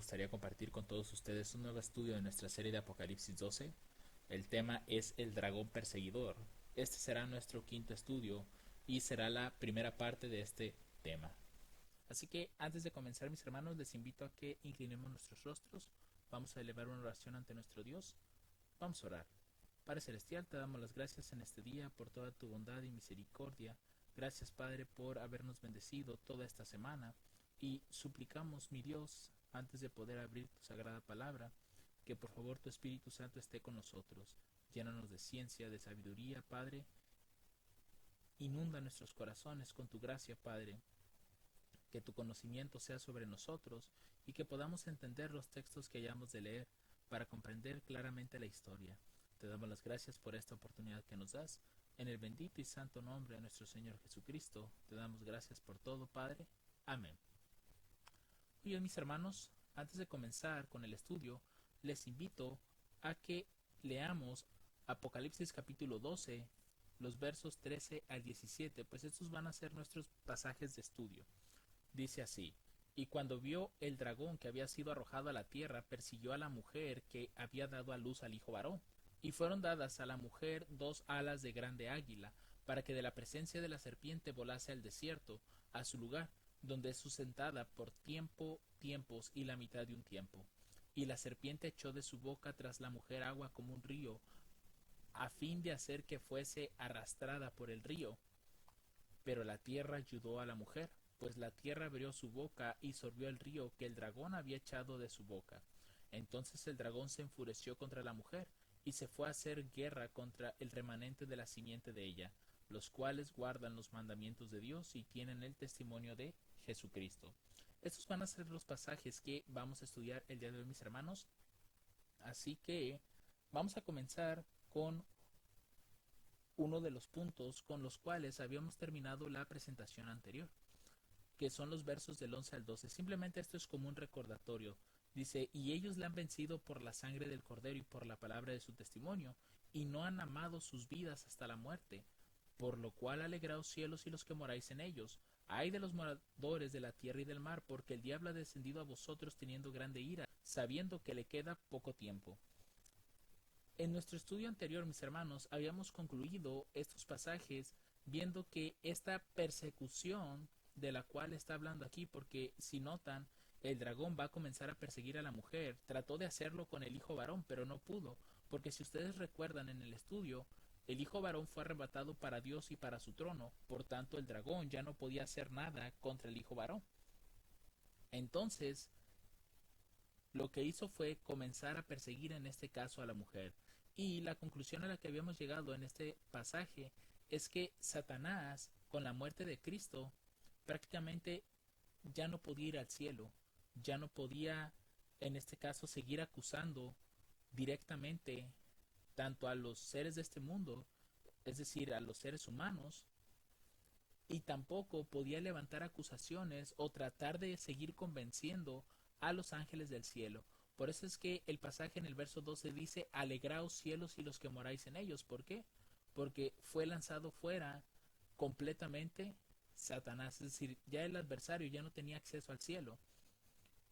gustaría compartir con todos ustedes un nuevo estudio de nuestra serie de Apocalipsis 12. El tema es el dragón perseguidor. Este será nuestro quinto estudio y será la primera parte de este tema. Así que antes de comenzar, mis hermanos, les invito a que inclinemos nuestros rostros. Vamos a elevar una oración ante nuestro Dios. Vamos a orar. Padre Celestial, te damos las gracias en este día por toda tu bondad y misericordia. Gracias, Padre, por habernos bendecido toda esta semana. Y suplicamos, mi Dios, antes de poder abrir tu sagrada palabra, que por favor tu Espíritu Santo esté con nosotros. Llénanos de ciencia, de sabiduría, Padre. Inunda nuestros corazones con tu gracia, Padre. Que tu conocimiento sea sobre nosotros y que podamos entender los textos que hayamos de leer para comprender claramente la historia. Te damos las gracias por esta oportunidad que nos das. En el bendito y santo nombre de nuestro Señor Jesucristo, te damos gracias por todo, Padre. Amén. Muy bien, mis hermanos, antes de comenzar con el estudio, les invito a que leamos Apocalipsis capítulo 12, los versos 13 al 17, pues estos van a ser nuestros pasajes de estudio. Dice así: y cuando vio el dragón que había sido arrojado a la tierra, persiguió a la mujer que había dado a luz al hijo varón. Y fueron dadas a la mujer dos alas de grande águila, para que de la presencia de la serpiente volase al desierto, a su lugar, donde es sustentada por tiempos y la mitad de un tiempo. Y la serpiente echó de su boca tras la mujer agua como un río, a fin de hacer que fuese arrastrada por el río. Pero la tierra ayudó a la mujer, pues la tierra abrió su boca y sorbió el río que el dragón había echado de su boca. Entonces el dragón se enfureció contra la mujer, y se fue a hacer guerra contra el remanente de la simiente de ella, los cuales guardan los mandamientos de Dios y tienen el testimonio de Jesucristo. Estos van a ser los pasajes que vamos a estudiar el día de hoy, mis hermanos. Así que vamos a comenzar con uno de los puntos con los cuales habíamos terminado la presentación anterior, que son los versos del 11 al 12. Simplemente esto es como un recordatorio. Dice: y ellos le han vencido por la sangre del cordero y por la palabra de su testimonio, y no han amado sus vidas hasta la muerte. Por lo cual alegraos cielos y los que moráis en ellos. Ay de los moradores de la tierra y del mar, porque el diablo ha descendido a vosotros teniendo grande ira, sabiendo que le queda poco tiempo. En nuestro estudio anterior, mis hermanos, habíamos concluido estos pasajes viendo que esta persecución de la cual está hablando aquí, porque si notan, el dragón va a comenzar a perseguir a la mujer. Trató de hacerlo con el hijo varón, pero no pudo, porque si ustedes recuerdan en el estudio, el hijo varón fue arrebatado para Dios y para su trono, por tanto el dragón ya no podía hacer nada contra el hijo varón. Entonces, lo que hizo fue comenzar a perseguir en este caso a la mujer. Y la conclusión a la que habíamos llegado en este pasaje es que Satanás, con la muerte de Cristo, prácticamente ya no podía ir al cielo, ya no podía, en este caso, seguir acusando directamente tanto a los seres de este mundo, es decir, a los seres humanos, y tampoco podía levantar acusaciones o tratar de seguir convenciendo a los ángeles del cielo. Por eso es que el pasaje en el verso 12 dice: alegraos cielos y los que moráis en ellos. ¿Por qué? Porque fue lanzado fuera completamente Satanás, es decir, ya el adversario ya no tenía acceso al cielo.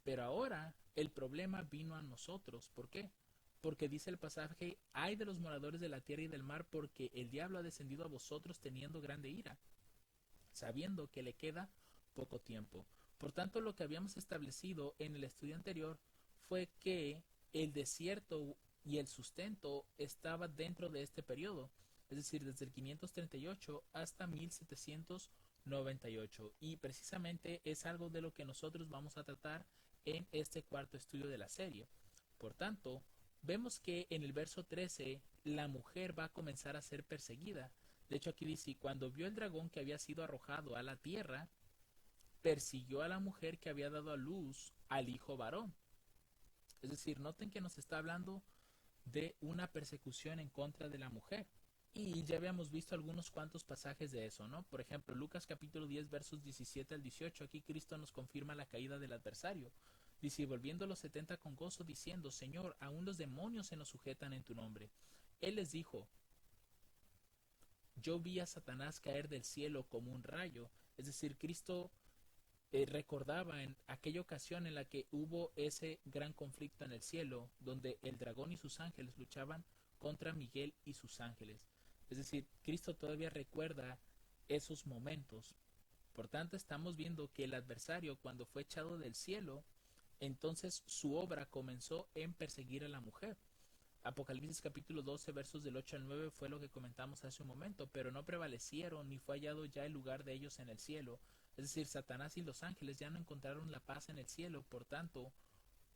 Pero ahora el problema vino a nosotros. ¿Por qué? Porque dice el pasaje: ay de los moradores de la tierra y del mar, porque el diablo ha descendido a vosotros teniendo grande ira, sabiendo que le queda poco tiempo. Por tanto, lo que habíamos establecido en el estudio anterior fue que el desierto y el sustento estaba dentro de este periodo, es decir, desde el 538 hasta 1798. Y precisamente es algo de lo que nosotros vamos a tratar en este cuarto estudio de la serie. Por tanto, vemos que en el verso 13 la mujer va a comenzar a ser perseguida. De hecho, aquí dice: cuando vio el dragón que había sido arrojado a la tierra, persiguió a la mujer que había dado a luz al hijo varón. Es decir, noten que nos está hablando de una persecución en contra de la mujer. Y ya habíamos visto algunos cuantos pasajes de eso, ¿no? Por ejemplo, Lucas capítulo 10, versos 17 al 18. Aquí Cristo nos confirma la caída del adversario. Dice: y volviendo los 70 con gozo, diciendo: Señor, aún los demonios se nos sujetan en tu nombre. Él les dijo: yo vi a Satanás caer del cielo como un rayo. Es decir, Cristo recordaba en aquella ocasión en la que hubo ese gran conflicto en el cielo, donde el dragón y sus ángeles luchaban contra Miguel y sus ángeles. Es decir, Cristo todavía recuerda esos momentos. Por tanto, estamos viendo que el adversario, cuando fue echado del cielo, entonces su obra comenzó en perseguir a la mujer. Apocalipsis capítulo 12 versos del 8 al 9 fue lo que comentamos hace un momento, pero no prevalecieron ni fue hallado ya el lugar de ellos en el cielo. Es decir, Satanás y los ángeles ya no encontraron la paz en el cielo, por tanto,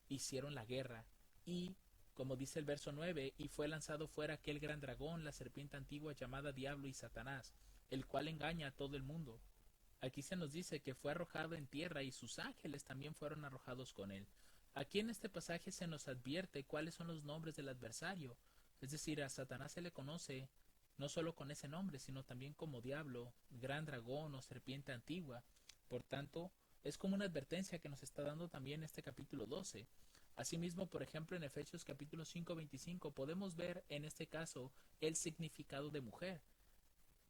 hicieron la guerra. Y, como dice el verso 9, y fue lanzado fuera aquel gran dragón, la serpiente antigua llamada Diablo y Satanás, el cual engaña a todo el mundo. Aquí se nos dice que fue arrojado en tierra y sus ángeles también fueron arrojados con él. Aquí en este pasaje se nos advierte cuáles son los nombres del adversario. Es decir, a Satanás se le conoce no solo con ese nombre, sino también como diablo, gran dragón o serpiente antigua. Por tanto, es como una advertencia que nos está dando también este capítulo 12. Asimismo, por ejemplo, en Efesios capítulo 5:25 podemos ver en este caso el significado de mujer.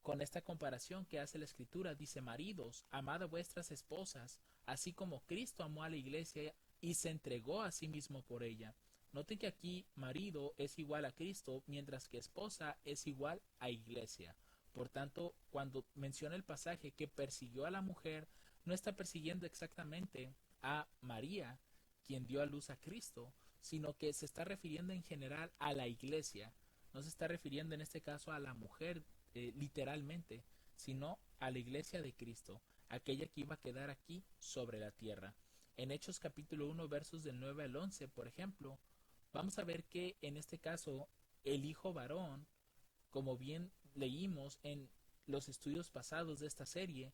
Con esta comparación que hace la Escritura, dice: maridos, amad a vuestras esposas, así como Cristo amó a la iglesia y se entregó a sí mismo por ella. Noten que aquí marido es igual a Cristo, mientras que esposa es igual a iglesia. Por tanto, cuando menciona el pasaje que persiguió a la mujer, no está persiguiendo exactamente a María, quien dio a luz a Cristo, sino que se está refiriendo en general a la iglesia. No se está refiriendo en este caso a la mujer literalmente, sino a la iglesia de Cristo, aquella que iba a quedar aquí sobre la tierra. En Hechos capítulo 1 versos del 9 al 11, por ejemplo, vamos a ver que en este caso el hijo varón, como bien leímos en los estudios pasados de esta serie,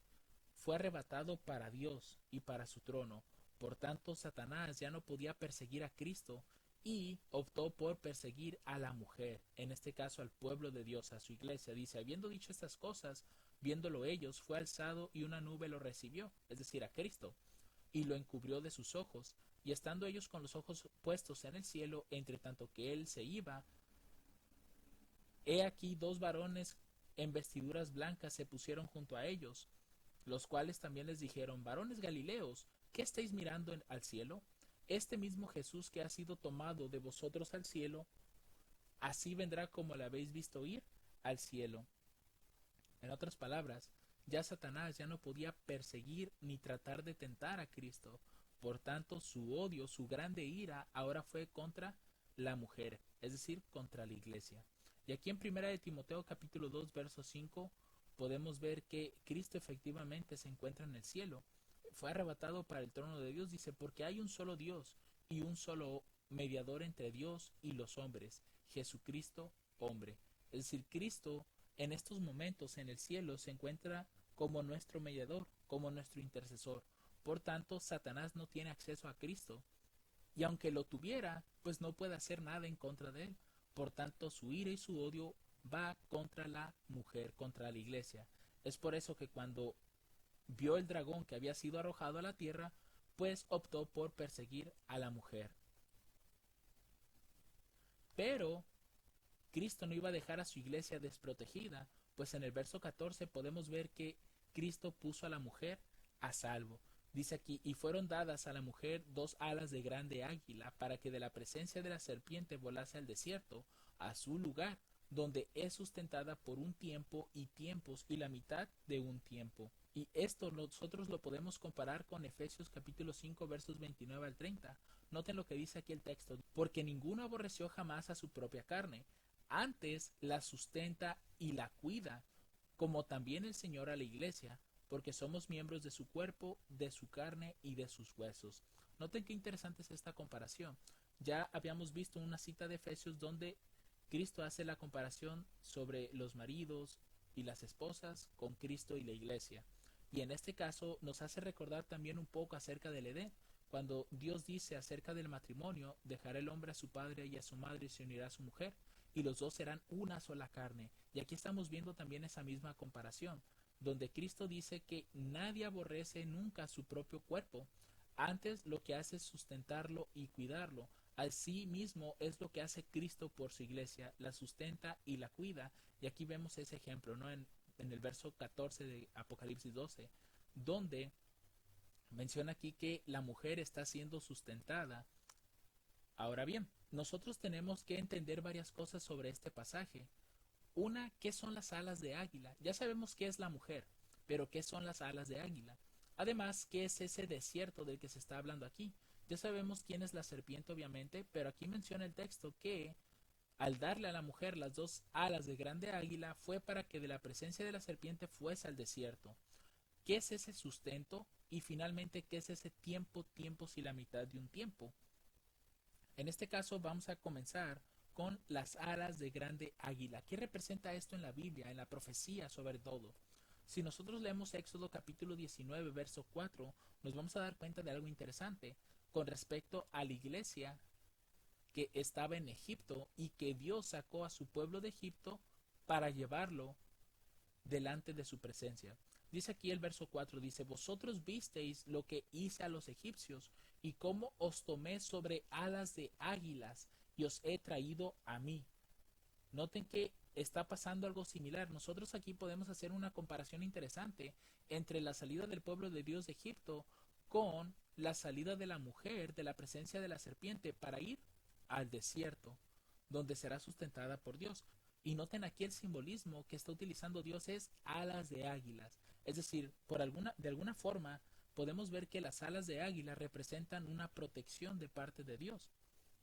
fue arrebatado para Dios y para su trono. Por tanto, Satanás ya no podía perseguir a Cristo y optó por perseguir a la mujer, en este caso al pueblo de Dios, a su iglesia. Dice: habiendo dicho estas cosas, viéndolo ellos, fue alzado y una nube lo recibió, es decir, a Cristo, y lo encubrió de sus ojos. Y estando ellos con los ojos puestos en el cielo, entre tanto que él se iba, he aquí dos varones en vestiduras blancas se pusieron junto a ellos, los cuales también les dijeron: varones Galileos, ¿qué estáis mirando al cielo? Este mismo Jesús que ha sido tomado de vosotros al cielo, así vendrá como le habéis visto ir al cielo. En otras palabras, ya Satanás ya no podía perseguir ni tratar de tentar a Cristo. Por tanto, su odio, su grande ira, ahora fue contra la mujer, es decir, contra la iglesia. Y aquí en 1 Timoteo capítulo 2, verso 5, podemos ver que Cristo efectivamente se encuentra en el cielo. Fue arrebatado para el trono de Dios, dice: porque hay un solo Dios y un solo mediador entre Dios y los hombres, Jesucristo hombre. Es decir, Cristo en estos momentos en el cielo se encuentra como nuestro mediador, como nuestro intercesor. Por tanto, Satanás no tiene acceso a Cristo, y aunque lo tuviera, pues no puede hacer nada en contra de él. Por tanto, su ira y su odio va contra la mujer, contra la iglesia. Es por eso que cuando vio el dragón que había sido arrojado a la tierra, pues optó por perseguir a la mujer. Pero Cristo no iba a dejar a su iglesia desprotegida, pues en el verso 14 podemos ver que Cristo puso a la mujer a salvo. Dice aquí: y fueron dadas a la mujer dos alas de grande águila, para que de la presencia de la serpiente volase al desierto, a su lugar, donde es sustentada por un tiempo y tiempos y la mitad de un tiempo. Y esto nosotros lo podemos comparar con Efesios capítulo 5 versos 29 al 30. Noten lo que dice aquí el texto: porque ninguno aborreció jamás a su propia carne, antes la sustenta y la cuida, como también el Señor a la iglesia, porque somos miembros de su cuerpo, de su carne y de sus huesos. Noten qué interesante es esta comparación. Ya habíamos visto una cita de Efesios donde Cristo hace la comparación sobre los maridos y las esposas con Cristo y la iglesia. Y en este caso nos hace recordar también un poco acerca del Edén, cuando Dios dice acerca del matrimonio: dejará el hombre a su padre y a su madre y se unirá a su mujer, y los dos serán una sola carne. Y aquí estamos viendo también esa misma comparación, donde Cristo dice que nadie aborrece nunca su propio cuerpo, antes lo que hace es sustentarlo y cuidarlo. Así mismo es lo que hace Cristo por su iglesia: la sustenta y la cuida. Y aquí vemos ese ejemplo, ¿no? En el verso 14 de Apocalipsis 12, donde Menciona aquí que la mujer está siendo sustentada. Ahora bien, nosotros tenemos que entender varias cosas sobre este pasaje. Una, ¿qué son las alas de águila? Ya sabemos qué es la mujer, pero ¿qué son las alas de águila? Además, ¿qué es ese desierto del que se está hablando aquí? Ya sabemos quién es la serpiente, obviamente, pero aquí menciona el texto que al darle a la mujer las dos alas de grande águila fue para que de la presencia de la serpiente fuese al desierto. ¿Qué es ese sustento? Y finalmente, ¿qué es ese tiempo, tiempos y la mitad de un tiempo? En este caso vamos a comenzar con las alas de grande águila. ¿Qué representa esto en la Biblia, en la profecía sobre todo? Si nosotros leemos Éxodo capítulo 19, verso 4, nos vamos a dar cuenta de algo interesante con respecto a la iglesia que estaba en Egipto y que Dios sacó a su pueblo de Egipto para llevarlo delante de su presencia. Dice aquí el verso 4, dice, vosotros visteis lo que hice a los egipcios y cómo os tomé sobre alas de águilas y os he traído a mí. Noten que está pasando algo similar. Nosotros aquí podemos hacer una comparación interesante entre la salida del pueblo de Dios de Egipto con la salida de la mujer de la presencia de la serpiente para ir al desierto, donde será sustentada por Dios. Y noten aquí el simbolismo que está utilizando Dios es alas de águilas. Es decir, de alguna forma podemos ver que las alas de águila representan una protección de parte de Dios.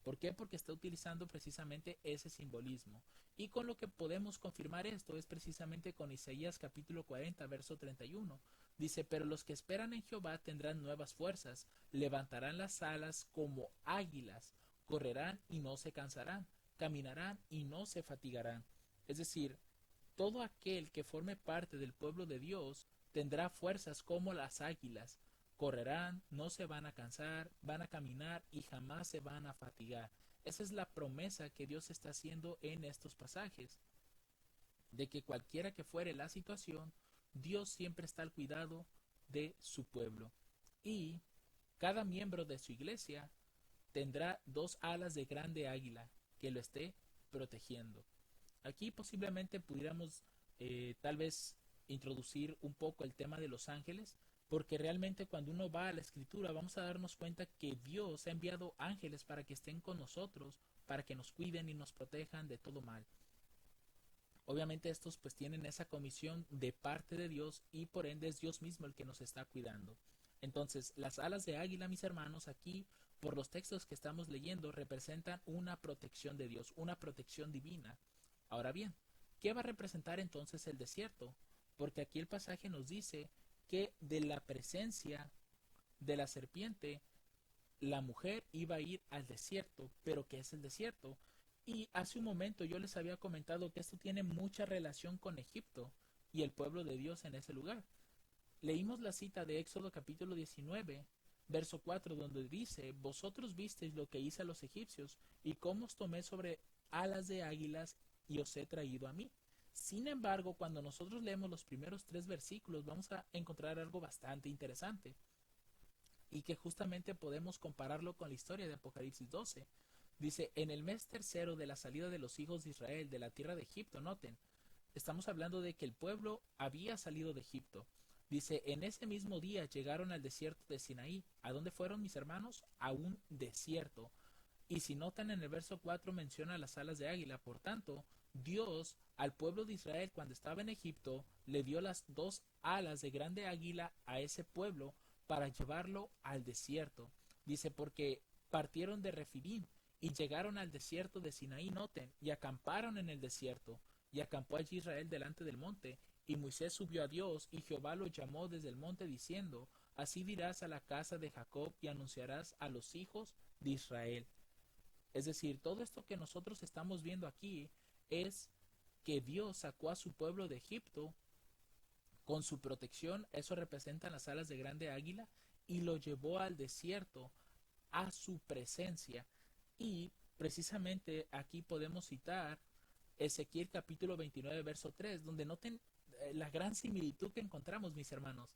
¿Por qué? Porque está utilizando precisamente ese simbolismo. Y con lo que podemos confirmar esto es precisamente con Isaías capítulo 40, verso 31. Dice, pero los que esperan en Jehová tendrán nuevas fuerzas, levantarán las alas como águilas, correrán y no se cansarán, caminarán y no se fatigarán. Es decir, todo aquel que forme parte del pueblo de Dios tendrá fuerzas como las águilas, correrán, no se van a cansar, van a caminar y jamás se van a fatigar. Esa es la promesa que Dios está haciendo en estos pasajes, de que cualquiera que fuere la situación, Dios siempre está al cuidado de su pueblo. Y cada miembro de su iglesia tendrá dos alas de grande águila que lo esté protegiendo. Aquí posiblemente pudiéramos tal vez introducir un poco el tema de los ángeles, porque realmente cuando uno va a la escritura vamos a darnos cuenta que Dios ha enviado ángeles para que estén con nosotros, para que nos cuiden y nos protejan de todo mal. Obviamente estos pues tienen esa comisión de parte de Dios y por ende es Dios mismo el que nos está cuidando. Entonces, las alas de águila, mis hermanos, aquí, por los textos que estamos leyendo, representan una protección de Dios, una protección divina. Ahora bien, ¿qué va a representar entonces el desierto? Porque aquí el pasaje nos dice que de la presencia de la serpiente, la mujer iba a ir al desierto. ¿Pero qué es el desierto? Y hace un momento yo les había comentado que esto tiene mucha relación con Egipto y el pueblo de Dios en ese lugar. Leímos la cita de Éxodo capítulo 19, verso 4, donde dice, vosotros visteis lo que hice a los egipcios y cómo os tomé sobre alas de águilas y os he traído a mí. Sin embargo, cuando nosotros leemos los primeros tres versículos, vamos a encontrar algo bastante interesante y que justamente podemos compararlo con la historia de Apocalipsis 12. Dice, en el mes tercero de la salida de los hijos de Israel de la tierra de Egipto, noten, estamos hablando de que el pueblo había salido de Egipto. Dice, en ese mismo día llegaron al desierto de Sinaí. ¿A dónde fueron mis hermanos? A un desierto. Y si notan en el verso 4 menciona las alas de águila. Por tanto, Dios al pueblo de Israel cuando estaba en Egipto le dio las dos alas de grande águila a ese pueblo para llevarlo al desierto. Dice, porque partieron de Refidim y llegaron al desierto de Sinaí, noten, y acamparon en el desierto. Y acampó allí Israel delante del monte. Y Moisés subió a Dios, y Jehová lo llamó desde el monte, diciendo, así dirás a la casa de Jacob y anunciarás a los hijos de Israel. Es decir, todo esto que nosotros estamos viendo aquí es que Dios sacó a su pueblo de Egipto con su protección, eso representa las alas de grande águila, y lo llevó al desierto, a su presencia. Y precisamente aquí podemos citar Ezequiel capítulo 29, verso 3, donde noten la gran similitud que encontramos, mis hermanos.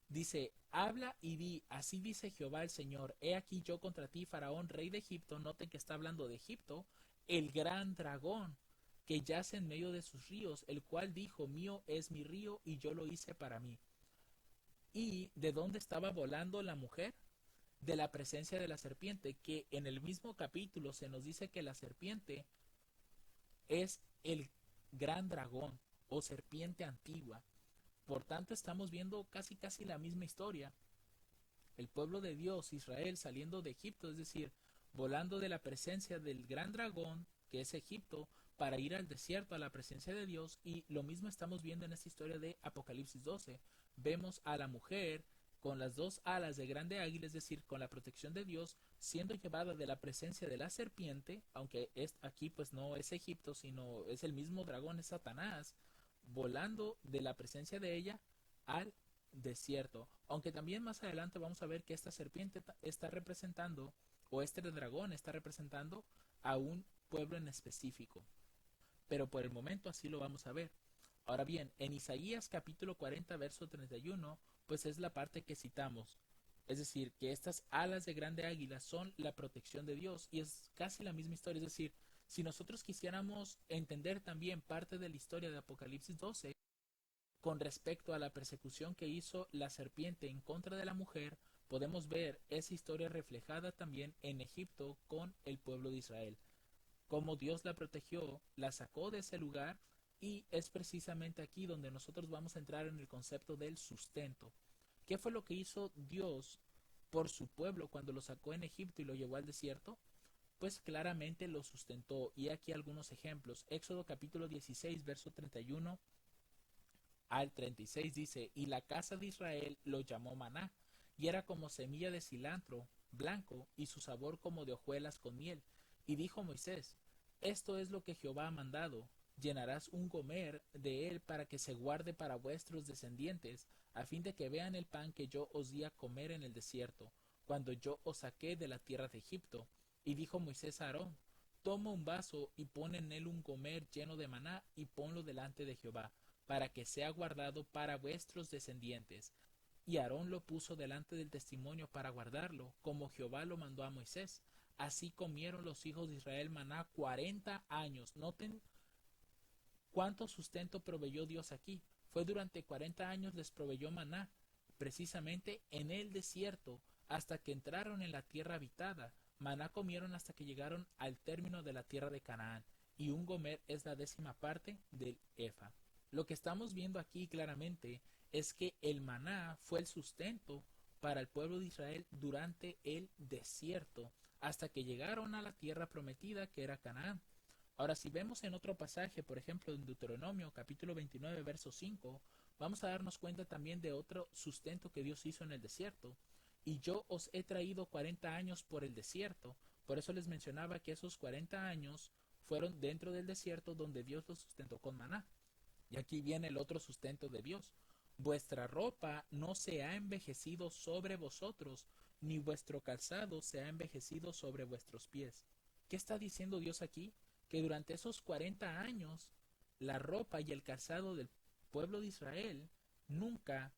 Dice, habla y di, así dice Jehová el Señor, he aquí yo contra ti, Faraón, rey de Egipto, noten que está hablando de Egipto, el gran dragón que yace en medio de sus ríos, el cual dijo, mío es mi río y yo lo hice para mí. ¿Y de dónde estaba volando la mujer? De la presencia de la serpiente, que en el mismo capítulo se nos dice que la serpiente es el gran dragón o serpiente antigua. Por tanto, estamos viendo casi la misma historia. El pueblo de Dios, Israel, saliendo de Egipto, es decir, volando de la presencia del gran dragón, que es Egipto, para ir al desierto a la presencia de Dios. Y lo mismo estamos viendo en esta historia de Apocalipsis 12. Vemos a la mujer con las dos alas de grande águila, es decir, con la protección de Dios, siendo llevada de la presencia de la serpiente, aunque aquí pues no es Egipto, sino es el mismo dragón, es Satanás, volando de la presencia de ella al desierto. Aunque también más adelante vamos a ver que esta serpiente está representando, o este dragón está representando a un pueblo en específico. Pero por el momento así lo vamos a ver. Ahora bien, en Isaías capítulo 40, verso 31, pues es la parte que citamos. Es decir, que estas alas de grande águila son la protección de Dios y es casi la misma historia. Es decir, si nosotros quisiéramos entender también parte de la historia de Apocalipsis 12, con respecto a la persecución que hizo la serpiente en contra de la mujer, podemos ver esa historia reflejada también en Egipto con el pueblo de Israel. Cómo Dios la protegió, la sacó de ese lugar y es precisamente aquí donde nosotros vamos a entrar en el concepto del sustento. ¿Qué fue lo que hizo Dios por su pueblo cuando lo sacó en Egipto y lo llevó al desierto? Pues claramente lo sustentó. Y aquí algunos ejemplos. Éxodo capítulo 16, verso 31 al 36 dice, y la casa de Israel lo llamó maná, y era como semilla de cilantro blanco, y su sabor como de hojuelas con miel. Y dijo Moisés, esto es lo que Jehová ha mandado, llenarás un gomer de él para que se guarde para vuestros descendientes, a fin de que vean el pan que yo os di a comer en el desierto, cuando yo os saqué de la tierra de Egipto. Y dijo Moisés a Aarón, toma un vaso y pon en él un gomer lleno de maná y ponlo delante de Jehová para que sea guardado para vuestros descendientes. Y Aarón lo puso delante del testimonio para guardarlo, como Jehová lo mandó a Moisés. Así comieron los hijos de Israel maná 40 años. Noten cuánto sustento proveyó Dios aquí. Fue durante 40 años les proveyó maná, precisamente en el desierto, hasta que entraron en la tierra habitada. Maná comieron hasta que llegaron al término de la tierra de Canaán, y un gomer es la 10ª parte del efa. Lo que estamos viendo aquí claramente es que el maná fue el sustento para el pueblo de Israel durante el desierto, hasta que llegaron a la tierra prometida que era Canaán. Ahora, si vemos en otro pasaje, por ejemplo, en Deuteronomio capítulo 29, verso 5, vamos a darnos cuenta también de otro sustento que Dios hizo en el desierto. Y yo os he traído 40 años por el desierto. Por eso les mencionaba que esos 40 años fueron dentro del desierto donde Dios los sustentó con maná. Y aquí viene el otro sustento de Dios. Vuestra ropa no se ha envejecido sobre vosotros, ni vuestro calzado se ha envejecido sobre vuestros pies. ¿Qué está diciendo Dios aquí? Que durante esos 40 años la ropa y el calzado del pueblo de Israel nunca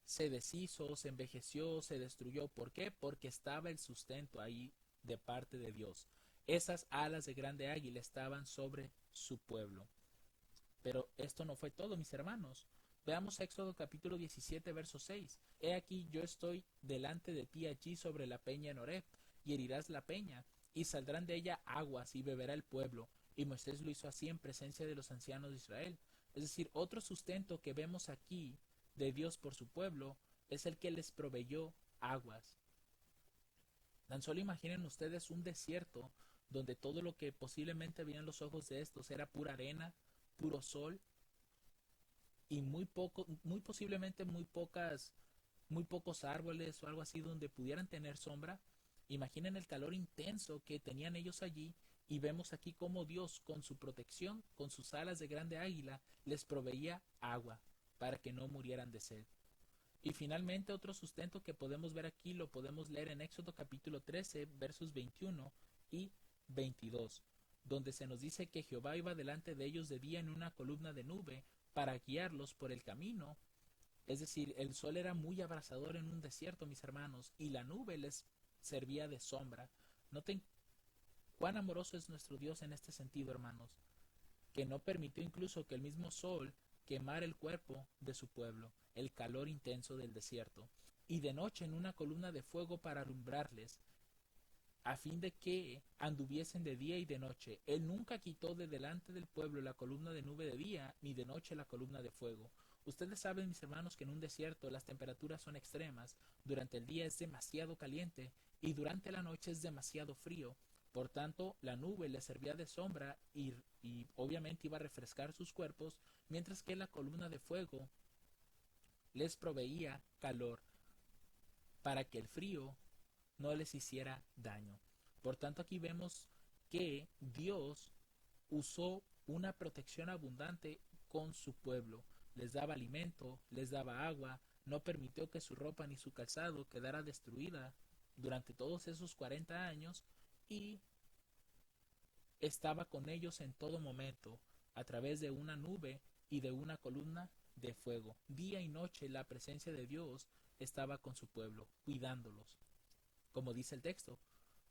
se deshizo, se envejeció, se destruyó. ¿Por qué? Porque estaba el sustento ahí de parte de Dios. Esas alas de grande águila estaban sobre su pueblo. Pero esto no fue todo, mis hermanos. Veamos Éxodo capítulo 17, verso 6. He aquí yo estoy delante de ti allí sobre la peña en Horeb, y herirás la peña, y saldrán de ella aguas, y beberá el pueblo. Y Moisés lo hizo así en presencia de los ancianos de Israel. Es decir, otro sustento que vemos aquí de Dios por su pueblo es el que les proveyó aguas. Tan solo imaginen ustedes un desierto donde todo lo que posiblemente veían los ojos de estos era pura arena, puro sol y muy posiblemente muy pocos árboles o algo así donde pudieran tener sombra. Imaginen el calor intenso que tenían ellos allí y vemos aquí cómo Dios con su protección, con sus alas de grande águila, les proveía agua para que no murieran de sed. Y finalmente otro sustento que podemos ver aquí lo podemos leer en Éxodo capítulo 13 versos 21 y 22, donde se nos dice que Jehová iba delante de ellos de día en una columna de nube para guiarlos por el camino. Es decir, el sol era muy abrasador en un desierto, mis hermanos, y la nube les servía de sombra. Noten cuán amoroso es nuestro Dios en este sentido, hermanos, que no permitió incluso que el mismo sol quemar el cuerpo de su pueblo, el calor intenso del desierto, y de noche en una columna de fuego para alumbrarles, a fin de que anduviesen de día y de noche. Él nunca quitó de delante del pueblo la columna de nube de día, ni de noche la columna de fuego. Ustedes saben, mis hermanos, que en un desierto las temperaturas son extremas. Durante el día es demasiado caliente y durante la noche es demasiado frío. Por tanto, la nube les servía de sombra y obviamente iba a refrescar sus cuerpos, mientras que la columna de fuego les proveía calor para que el frío no les hiciera daño. Por tanto, aquí vemos que Dios usó una protección abundante con su pueblo. Les daba alimento, les daba agua, no permitió que su ropa ni su calzado quedara destruida durante todos esos 40 años y estaba con ellos en todo momento, a través de una nube y de una columna de fuego. Día y noche la presencia de Dios estaba con su pueblo, cuidándolos, como dice el texto,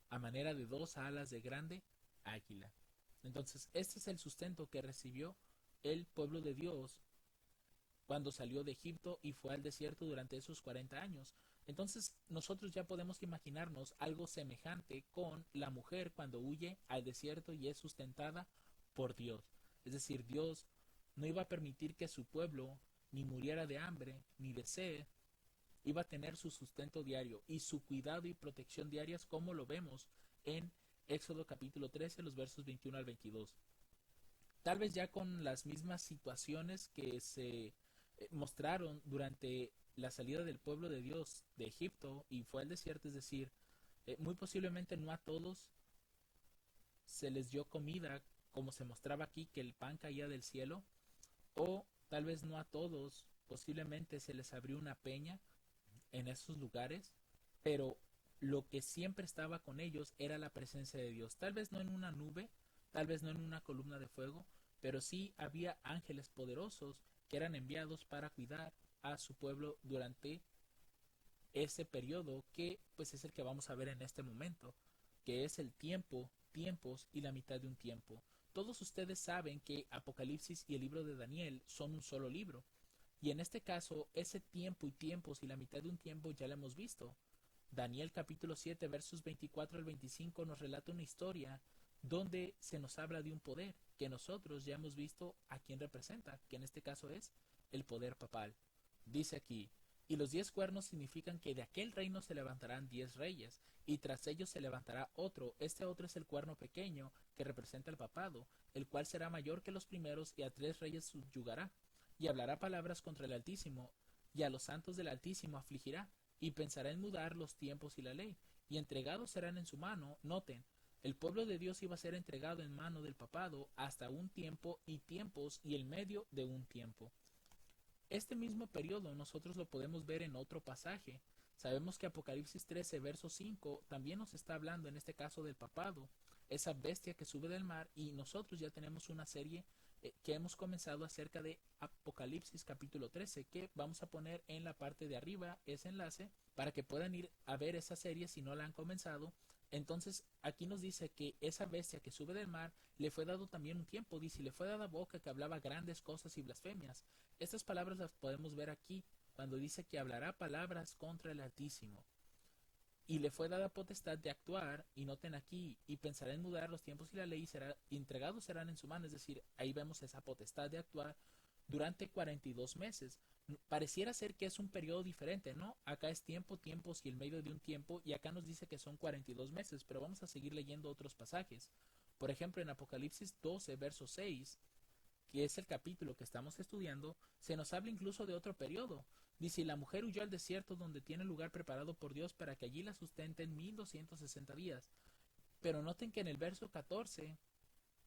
a manera de dos alas de grande águila. Entonces, este es el sustento que recibió el pueblo de Dios cuando salió de Egipto y fue al desierto durante esos 40 años. Entonces, nosotros ya podemos imaginarnos algo semejante con la mujer cuando huye al desierto y es sustentada por Dios. Es decir, Dios no iba a permitir que su pueblo ni muriera de hambre ni de sed, iba a tener su sustento diario y su cuidado y protección diarias, como lo vemos en Éxodo capítulo 13, los versos 21 al 22. Tal vez ya con las mismas situaciones que se mostraron durante la salida del pueblo de Dios de Egipto y fue al desierto, es decir, muy posiblemente no a todos se les dio comida como se mostraba aquí, que el pan caía del cielo, o tal vez no a todos, posiblemente se les abrió una peña en esos lugares, pero lo que siempre estaba con ellos era la presencia de Dios. Tal vez no en una nube, tal vez no en una columna de fuego, pero sí había ángeles poderosos que eran enviados para cuidar a su pueblo durante ese periodo que pues es el que vamos a ver en este momento, que es el tiempo, tiempos y la mitad de un tiempo. Todos ustedes saben que Apocalipsis y el libro de Daniel son un solo libro. Y en este caso, ese tiempo y tiempos y la mitad de un tiempo ya lo hemos visto. Daniel capítulo 7 versos 24 al 25 nos relata una historia donde se nos habla de un poder que nosotros ya hemos visto a quién representa, que en este caso es el poder papal. Dice aquí, y los 10 cuernos significan que de aquel reino se levantarán 10 reyes, y tras ellos se levantará otro. Este otro es el cuerno pequeño, que representa el papado, el cual será mayor que los primeros, y a 3 reyes subyugará y hablará palabras contra el Altísimo, y a los santos del Altísimo afligirá, y pensará en mudar los tiempos y la ley, y entregados serán en su mano. Noten, el pueblo de Dios iba a ser entregado en mano del papado hasta un tiempo y tiempos y el medio de un tiempo. Este mismo periodo nosotros lo podemos ver en otro pasaje. Sabemos que Apocalipsis 13, verso 5, también nos está hablando en este caso del papado, esa bestia que sube del mar, y nosotros ya tenemos una serie que hemos comenzado acerca de Apocalipsis capítulo 13, que vamos a poner en la parte de arriba ese enlace para que puedan ir a ver esa serie si no la han comenzado. Entonces aquí nos dice que esa bestia que sube del mar le fue dado también un tiempo, dice, y le fue dada boca que hablaba grandes cosas y blasfemias. Estas palabras las podemos ver aquí cuando dice que hablará palabras contra el Altísimo. Y le fue dada potestad de actuar, y noten aquí, y pensará en mudar los tiempos y la ley, y será, entregados serán en su mano, es decir, ahí vemos esa potestad de actuar durante 42 meses. Pareciera ser que es un periodo diferente, ¿no? Acá es tiempo, tiempos y el medio de un tiempo, y acá nos dice que son 42 meses, pero vamos a seguir leyendo otros pasajes. Por ejemplo, en Apocalipsis 12, verso 6, que es el capítulo que estamos estudiando, se nos habla incluso de otro periodo. Dice, la mujer huyó al desierto donde tiene lugar preparado por Dios para que allí la sustenten 1260 días. Pero noten que en el verso 14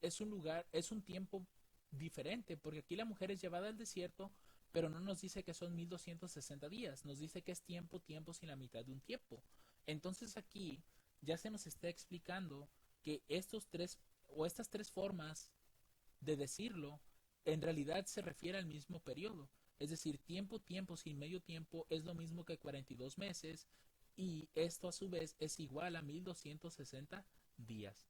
es un lugar, es un tiempo diferente, porque aquí la mujer es llevada al desierto, pero no nos dice que son 1260 días, nos dice que es tiempo, tiempo sin la mitad de un tiempo. Entonces aquí ya se nos está explicando que estos tres o estas tres formas de decirlo en realidad se refiere al mismo periodo. Es decir, tiempo, tiempo sin medio tiempo es lo mismo que 42 meses y esto a su vez es igual a 1260 días.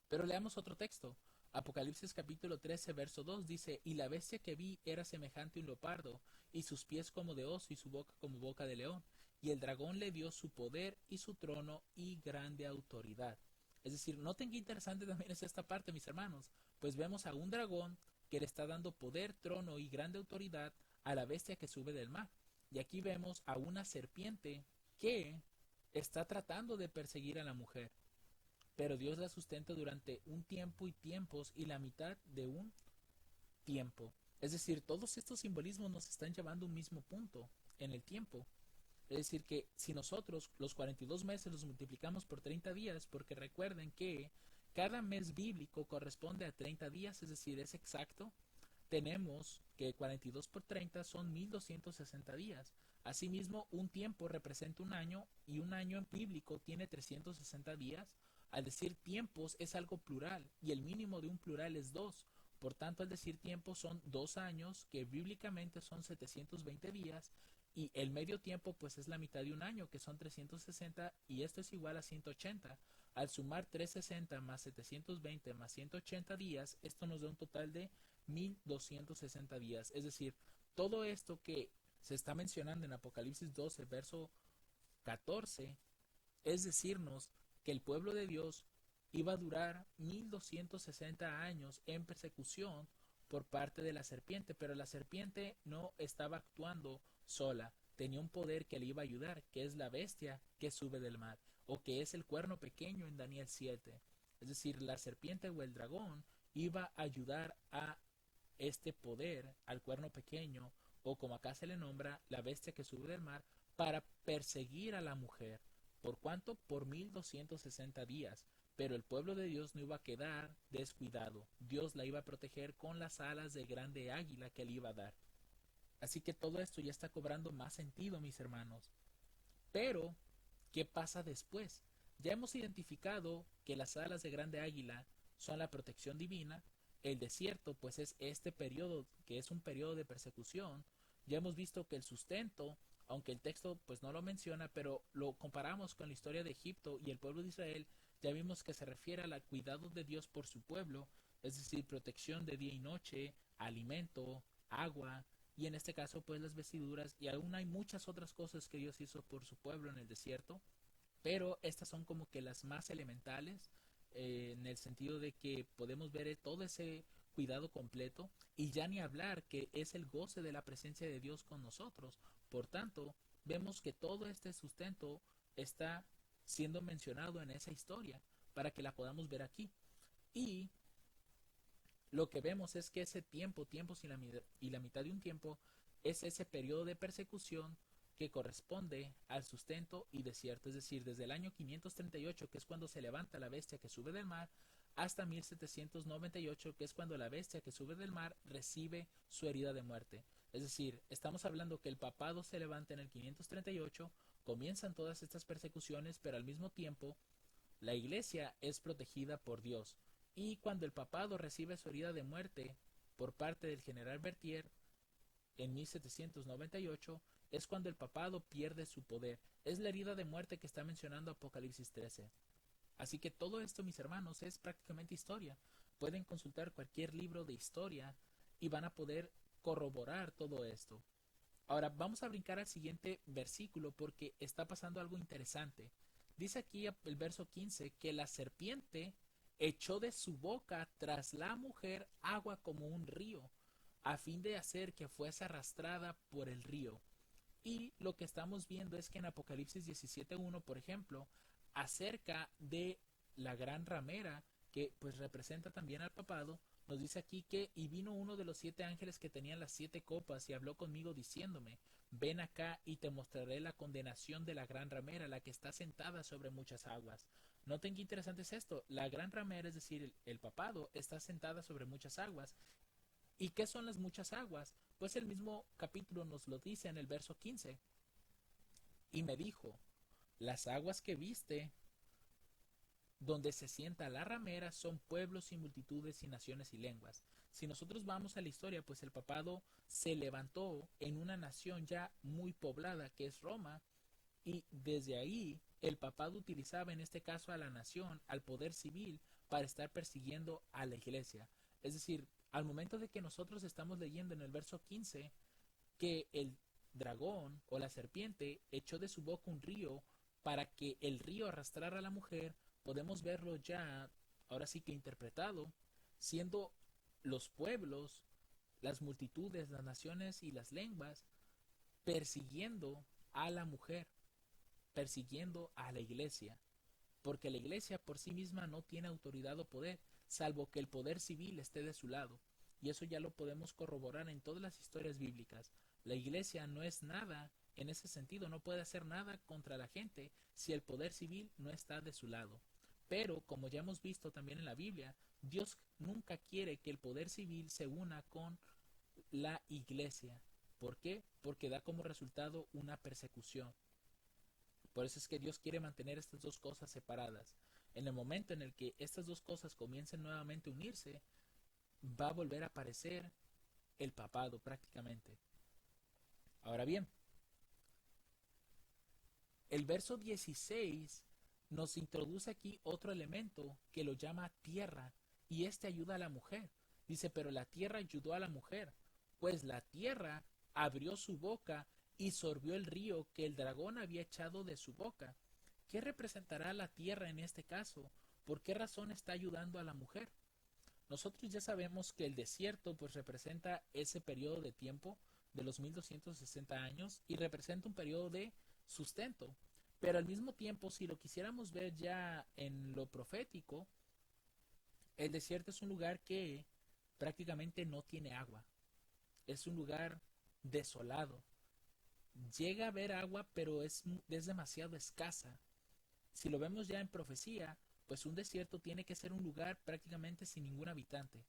Pero leamos otro texto. Apocalipsis capítulo 13, verso 2 dice, y la bestia que vi era semejante a un leopardo, y sus pies como de oso, y su boca como boca de león. Y el dragón le dio su poder y su trono y grande autoridad. Es decir, noten qué interesante también es esta parte, mis hermanos, pues vemos a un dragón que le está dando poder, trono y grande autoridad a la bestia que sube del mar. Y aquí vemos a una serpiente que está tratando de perseguir a la mujer, pero Dios la sustenta durante un tiempo y tiempos y la mitad de un tiempo. Es decir, todos estos simbolismos nos están llevando a un mismo punto en el tiempo. Es decir, que si nosotros los 42 meses los multiplicamos por 30 días, porque recuerden que cada mes bíblico corresponde a 30 días, es decir, es exacto, tenemos que 42 por 30 son 1260 días. Asimismo, un tiempo representa un año y un año en bíblico tiene 360 días. Al decir tiempos es algo plural y el mínimo de un plural es 2. Por tanto, al decir tiempo son 2 años que bíblicamente son 720 días y el medio tiempo pues es la mitad de un año que son 360 y esto es igual a 180. Al sumar 360 más 720 más 180 días, esto nos da un total de 1260 días. Es decir, todo esto que se está mencionando en Apocalipsis 12, verso 14, es decirnos que el pueblo de Dios iba a durar 1260 años en persecución por parte de la serpiente, pero la serpiente no estaba actuando sola, tenía un poder que le iba a ayudar, que es la bestia que sube del mar, o que es el cuerno pequeño en Daniel 7. Es decir, la serpiente o el dragón iba a ayudar a este poder, al cuerno pequeño, o como acá se le nombra, la bestia que sube del mar, para perseguir a la mujer. ¿Por cuánto? Por 1260 días. Pero el pueblo de Dios no iba a quedar descuidado. Dios la iba a proteger con las alas de grande águila que le iba a dar. Así que todo esto ya está cobrando más sentido, mis hermanos. Pero, ¿qué pasa después? Ya hemos identificado que las alas de grande águila son la protección divina, el desierto pues es este periodo que es un periodo de persecución, ya hemos visto que el sustento, aunque el texto pues no lo menciona, pero lo comparamos con la historia de Egipto y el pueblo de Israel, ya vimos que se refiere al cuidado de Dios por su pueblo, es decir, protección de día y noche, alimento, agua, y en este caso pues las vestiduras, y aún hay muchas otras cosas que Dios hizo por su pueblo en el desierto, pero estas son como que las más elementales, en el sentido de que podemos ver todo ese cuidado completo y ya ni hablar que es el goce de la presencia de Dios con nosotros. Por tanto, vemos que todo este sustento está siendo mencionado en esa historia para que la podamos ver aquí. Y lo que vemos es que ese tiempo, tiempos y la mitad de un tiempo, es ese periodo de persecución que corresponde al sustento y desierto, es decir, desde el año 538, que es cuando se levanta la bestia que sube del mar, hasta 1798, que es cuando la bestia que sube del mar recibe su herida de muerte. Es decir, estamos hablando que el papado se levanta en el 538, comienzan todas estas persecuciones, pero al mismo tiempo la iglesia es protegida por Dios. Y cuando el papado recibe su herida de muerte por parte del general Berthier en 1798, es cuando el papado pierde su poder. Es la herida de muerte que está mencionando Apocalipsis 13. Así que todo esto, mis hermanos, es prácticamente historia. Pueden consultar cualquier libro de historia y van a poder corroborar todo esto. Ahora vamos a brincar al siguiente versículo porque está pasando algo interesante. Dice aquí el verso 15 que la serpiente echó de su boca tras la mujer agua como un río, a fin de hacer que fuese arrastrada por el río. Y lo que estamos viendo es que en Apocalipsis 17.1, por ejemplo, acerca de la gran ramera, que pues representa también al papado, nos dice aquí que y vino uno de los 7 ángeles que tenían las 7 copas y habló conmigo diciéndome, ven acá y te mostraré la condenación de la gran ramera, la que está sentada sobre muchas aguas. Noten qué interesante es esto, la gran ramera, es decir, el papado, está sentada sobre muchas aguas. ¿Y qué son las muchas aguas? Pues el mismo capítulo nos lo dice en el verso 15. Y me dijo, las aguas que viste, donde se sienta la ramera, son pueblos y multitudes y naciones y lenguas. Si nosotros vamos a la historia, pues el papado se levantó en una nación ya muy poblada, que es Roma, y desde ahí el papado utilizaba en este caso a la nación, al poder civil, para estar persiguiendo a la iglesia. Es decir, al momento de que nosotros estamos leyendo en el verso 15 que el dragón o la serpiente echó de su boca un río para que el río arrastrara a la mujer, podemos verlo ya, ahora sí que interpretado, siendo los pueblos, las multitudes, las naciones y las lenguas persiguiendo a la mujer, persiguiendo a la iglesia, porque la iglesia por sí misma no tiene autoridad o poder, salvo que el poder civil esté de su lado. Y eso ya lo podemos corroborar en todas las historias bíblicas. La iglesia no es nada en ese sentido, no puede hacer nada contra la gente si el poder civil no está de su lado. Pero, como ya hemos visto también en la Biblia, Dios nunca quiere que el poder civil se una con la iglesia. ¿Por qué? Porque da como resultado una persecución. Por eso es que Dios quiere mantener estas dos cosas separadas. En el momento en el que estas dos cosas comiencen nuevamente a unirse, va a volver a aparecer el papado prácticamente. Ahora bien, el verso 16 nos introduce aquí otro elemento que lo llama tierra, y este ayuda a la mujer. Dice, pero la tierra ayudó a la mujer, pues la tierra abrió su boca y sorbió el río que el dragón había echado de su boca. ¿Qué representará la tierra en este caso? ¿Por qué razón está ayudando a la mujer? Nosotros ya sabemos que el desierto pues representa ese periodo de tiempo de los 1260 años y representa un periodo de sustento. Pero al mismo tiempo, si lo quisiéramos ver ya en lo profético, el desierto es un lugar que prácticamente no tiene agua. Es un lugar desolado. Llega a haber agua, pero es demasiado escasa. Si lo vemos ya en profecía, pues un desierto tiene que ser un lugar prácticamente sin ningún habitante.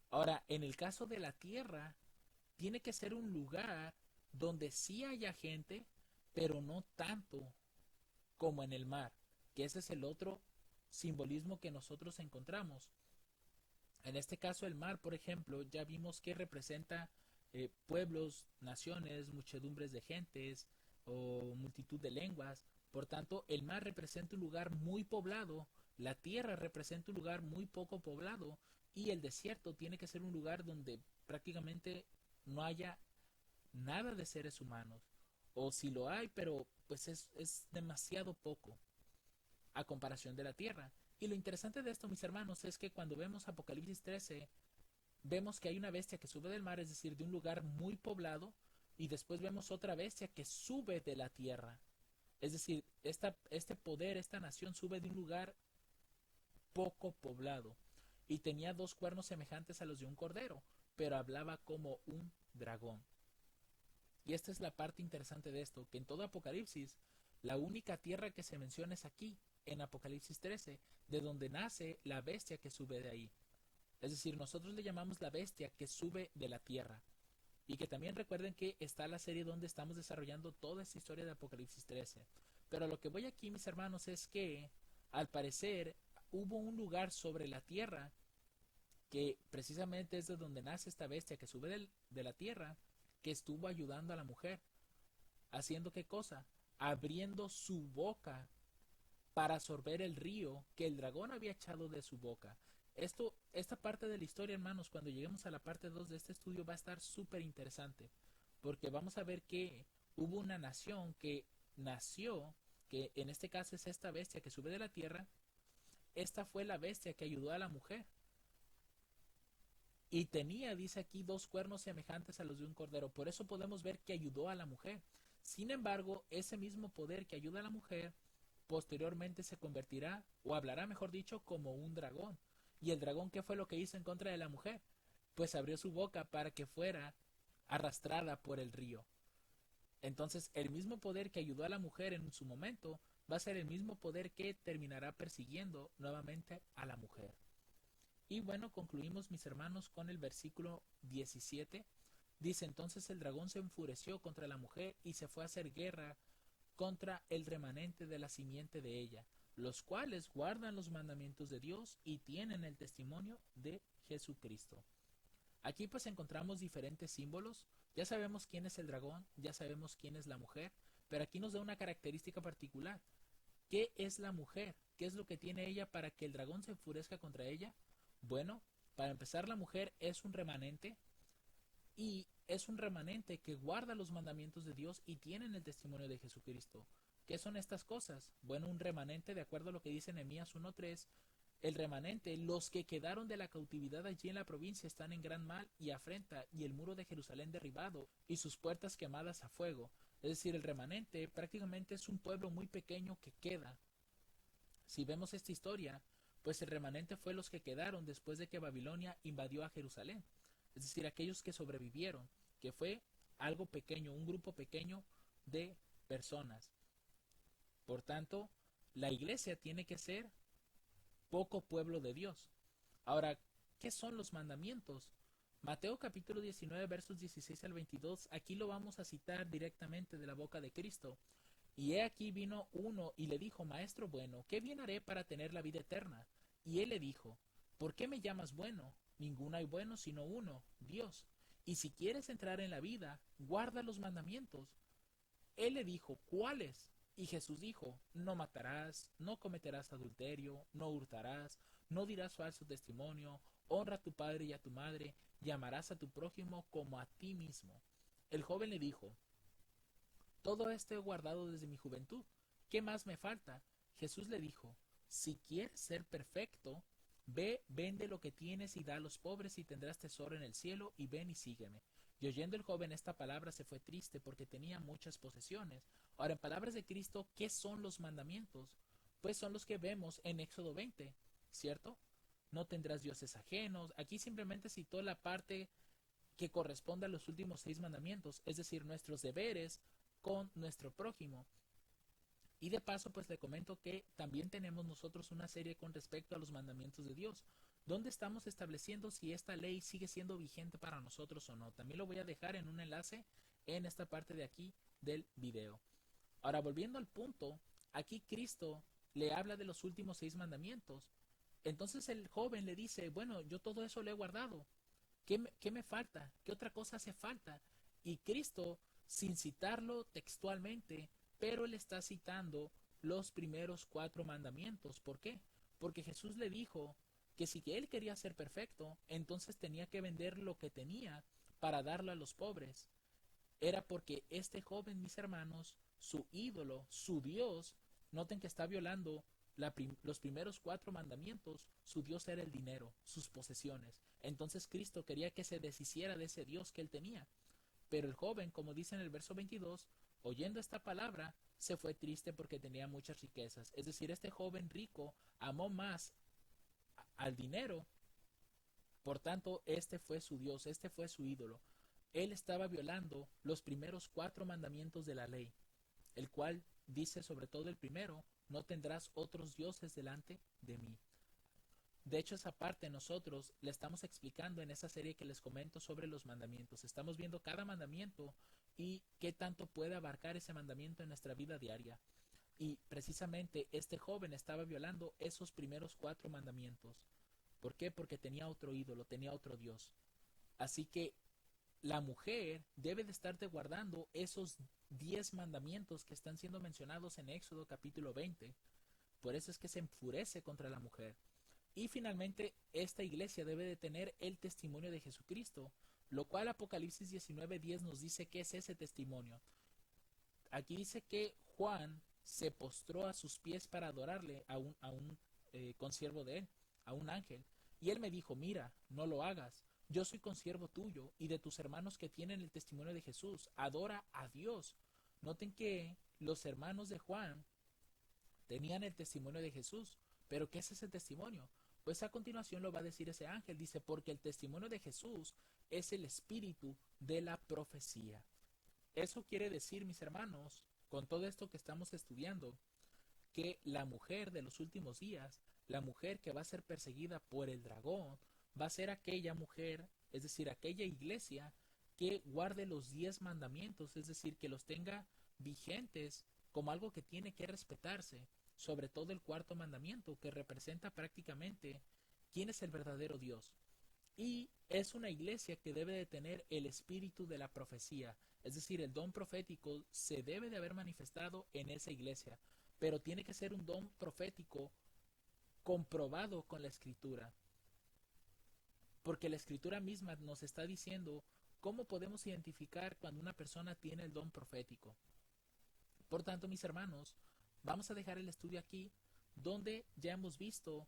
Ahora, en el caso de la tierra, tiene que ser un lugar donde sí haya gente, pero no tanto como en el mar, que ese es el otro simbolismo que nosotros encontramos. En este caso, el mar, por ejemplo, ya vimos que representa pueblos, naciones, muchedumbres de gentes o multitud de lenguas. Por tanto, el mar representa un lugar muy poblado, la tierra representa un lugar muy poco poblado y el desierto tiene que ser un lugar donde prácticamente no haya nada de seres humanos. O si lo hay, pero pues es demasiado poco a comparación de la tierra. Y lo interesante de esto, mis hermanos, es que cuando vemos Apocalipsis 13, vemos que hay una bestia que sube del mar, es decir, de un lugar muy poblado, y después vemos otra bestia que sube de la tierra. Es decir, este poder, esta nación sube de un lugar poco poblado, y tenía dos cuernos semejantes a los de un cordero, pero hablaba como un dragón. Y esta es la parte interesante de esto, que en todo Apocalipsis, la única tierra que se menciona es aquí, en Apocalipsis 13, de donde nace la bestia que sube de ahí. Es decir, nosotros le llamamos la bestia que sube de la tierra. Y que también recuerden que está la serie donde estamos desarrollando toda esta historia de Apocalipsis 13. Pero lo que voy aquí, mis hermanos, es que, al parecer, hubo un lugar sobre la tierra que precisamente es de donde nace esta bestia que sube de la tierra, que estuvo ayudando a la mujer. ¿Haciendo qué cosa? Abriendo su boca para absorber el río que el dragón había echado de su boca. Esta parte de la historia, hermanos, cuando lleguemos a la parte 2 de este estudio va a estar súper interesante, porque vamos a ver que hubo una nación que nació, que en este caso es esta bestia que sube de la tierra. Esta fue la bestia que ayudó a la mujer. Y tenía, dice aquí, dos cuernos semejantes a los de un cordero. Por eso podemos ver que ayudó a la mujer. Sin embargo, ese mismo poder que ayuda a la mujer, posteriormente se convertirá, o hablará, mejor dicho, como un dragón. ¿Y el dragón qué fue lo que hizo en contra de la mujer? Pues abrió su boca para que fuera arrastrada por el río. Entonces, el mismo poder que ayudó a la mujer en su momento va a ser el mismo poder que terminará persiguiendo nuevamente a la mujer. Y bueno, concluimos, mis hermanos, con el versículo 17. Dice, entonces el dragón se enfureció contra la mujer y se fue a hacer guerra contra el remanente de la simiente de ella, los cuales guardan los mandamientos de Dios y tienen el testimonio de Jesucristo. Aquí pues encontramos diferentes símbolos. Ya sabemos quién es el dragón, ya sabemos quién es la mujer, pero aquí nos da una característica particular. ¿Qué es la mujer? ¿qué es lo que tiene ella para que el dragón se enfurezca contra ella? Bueno, para empezar, la mujer es un remanente y es un remanente que guarda los mandamientos de Dios y tienen el testimonio de Jesucristo. ¿Qué son estas cosas? Bueno, un remanente, de acuerdo a lo que dice Nehemías 1:3, el remanente, los que quedaron de la cautividad allí en la provincia están en gran mal y afrenta, y el muro de Jerusalén derribado, y sus puertas quemadas a fuego. Es decir, el remanente prácticamente es un pueblo muy pequeño que queda. Si vemos esta historia, pues el remanente fue los que quedaron después de que Babilonia invadió a Jerusalén. Es decir, aquellos que sobrevivieron, que fue algo pequeño, un grupo pequeño de personas. Por tanto, la iglesia tiene que ser poco pueblo de Dios. Ahora, ¿qué son los mandamientos? Mateo capítulo 19 versos 16 al 22, aquí lo vamos a citar directamente de la boca de Cristo. Y he aquí vino uno y le dijo, Maestro bueno, ¿qué bien haré para tener la vida eterna? Y él le dijo, ¿por qué me llamas bueno? Ninguno hay bueno sino uno, Dios. Y si quieres entrar en la vida, guarda los mandamientos. Él le dijo, ¿cuáles? Y Jesús dijo, no matarás, no cometerás adulterio, no hurtarás, no dirás falso testimonio, honra a tu padre y a tu madre, y amarás a tu prójimo como a ti mismo. El joven le dijo, todo esto he guardado desde mi juventud. ¿Qué más me falta? Jesús le dijo, si quieres ser perfecto, ve, vende lo que tienes y da a los pobres y tendrás tesoro en el cielo, y ven y sígueme. Y oyendo el joven esta palabra se fue triste porque tenía muchas posesiones. Ahora, en palabras de Cristo, ¿qué son los mandamientos? Pues son los que vemos en Éxodo 20, ¿cierto? No tendrás dioses ajenos. Aquí simplemente citó la parte que corresponde a los últimos 6 mandamientos, es decir, nuestros deberes con nuestro prójimo. Y de paso, pues le comento que también tenemos nosotros una serie con respecto a los mandamientos de Dios, donde estamos estableciendo si esta ley sigue siendo vigente para nosotros o no. También lo voy a dejar en un enlace en esta parte de aquí del video. Ahora, volviendo al punto, aquí Cristo le habla de los últimos 6 mandamientos. Entonces el joven le dice, bueno, yo todo eso lo he guardado. ¿Qué me falta? ¿Qué otra cosa hace falta? Y Cristo, sin citarlo textualmente, pero él está citando los primeros 4 mandamientos. ¿Por qué? Porque Jesús le dijo que si él quería ser perfecto, entonces tenía que vender lo que tenía para darlo a los pobres. Era porque este joven, mis hermanos, su ídolo, su Dios, noten que está violando los primeros 4 mandamientos. Su Dios era el dinero, sus posesiones. Entonces Cristo quería que se deshiciera de ese Dios que él tenía. Pero el joven, como dice en el verso 22, oyendo esta palabra, se fue triste porque tenía muchas riquezas. Es decir, este joven rico amó más al dinero. Por tanto, este fue su Dios, este fue su ídolo. Él estaba violando los primeros 4 mandamientos de la ley, el cual dice sobre todo el primero, no tendrás otros dioses delante de mí. De hecho, esa parte nosotros la estamos explicando en esa serie que les comento sobre los mandamientos. Estamos viendo cada mandamiento y qué tanto puede abarcar ese mandamiento en nuestra vida diaria. Y precisamente este joven estaba violando esos primeros 4 mandamientos. ¿Por qué? Porque tenía otro ídolo, tenía otro Dios. Así que la mujer debe de estarte guardando esos 10 mandamientos que están siendo mencionados en Éxodo capítulo 20. Por eso es que se enfurece contra la mujer. Y finalmente, esta iglesia debe de tener el testimonio de Jesucristo, lo cual Apocalipsis 19:10 nos dice que es ese testimonio. Aquí dice que Juan se postró a sus pies para adorarle a un consiervo de él, a un ángel. Y él me dijo, mira, no lo hagas. Yo soy consiervo tuyo y de tus hermanos que tienen el testimonio de Jesús. Adora a Dios. Noten que los hermanos de Juan tenían el testimonio de Jesús. ¿Pero qué es ese testimonio? Pues a continuación lo va a decir ese ángel. Dice, porque el testimonio de Jesús es el espíritu de la profecía. Eso quiere decir, mis hermanos, con todo esto que estamos estudiando, que la mujer de los últimos días, la mujer que va a ser perseguida por el dragón, va a ser aquella mujer, es decir, aquella iglesia que guarde los 10 mandamientos, es decir, que los tenga vigentes como algo que tiene que respetarse, sobre todo el 4 mandamiento, que representa prácticamente quién es el verdadero Dios. Y es una iglesia que debe de tener el espíritu de la profecía, es decir, el don profético se debe de haber manifestado en esa iglesia, pero tiene que ser un don profético comprobado con la Escritura, porque la Escritura misma nos está diciendo cómo podemos identificar cuando una persona tiene el don profético. Por tanto, mis hermanos, vamos a dejar el estudio aquí, donde ya hemos visto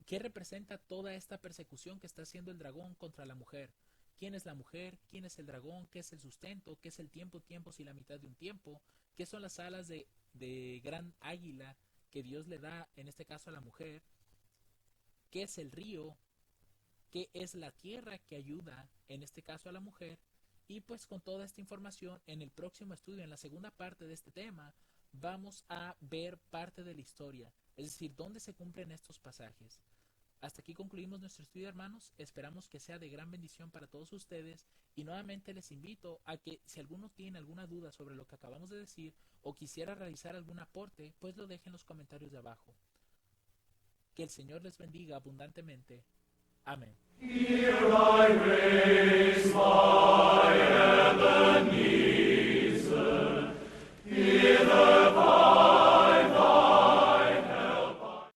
qué representa toda esta persecución que está haciendo el dragón contra la mujer. ¿Quién es la mujer? ¿Quién es el dragón? ¿Qué es el sustento? ¿Qué es el tiempo, tiempos y la mitad de un tiempo? ¿Qué son las alas de gran águila que Dios le da, en este caso a la mujer? ¿Qué es el río? ¿Qué es la tierra que ayuda, en este caso a la mujer? Y pues con toda esta información, en el próximo estudio, en la segunda parte de este tema, vamos a ver parte de la historia, es decir, dónde se cumplen estos pasajes. Hasta aquí concluimos nuestro estudio, hermanos. Esperamos que sea de gran bendición para todos ustedes y nuevamente les invito a que si alguno tiene alguna duda sobre lo que acabamos de decir o quisiera realizar algún aporte, pues lo dejen en los comentarios de abajo. Que el Señor les bendiga abundantemente. Amén. Hear thy grace,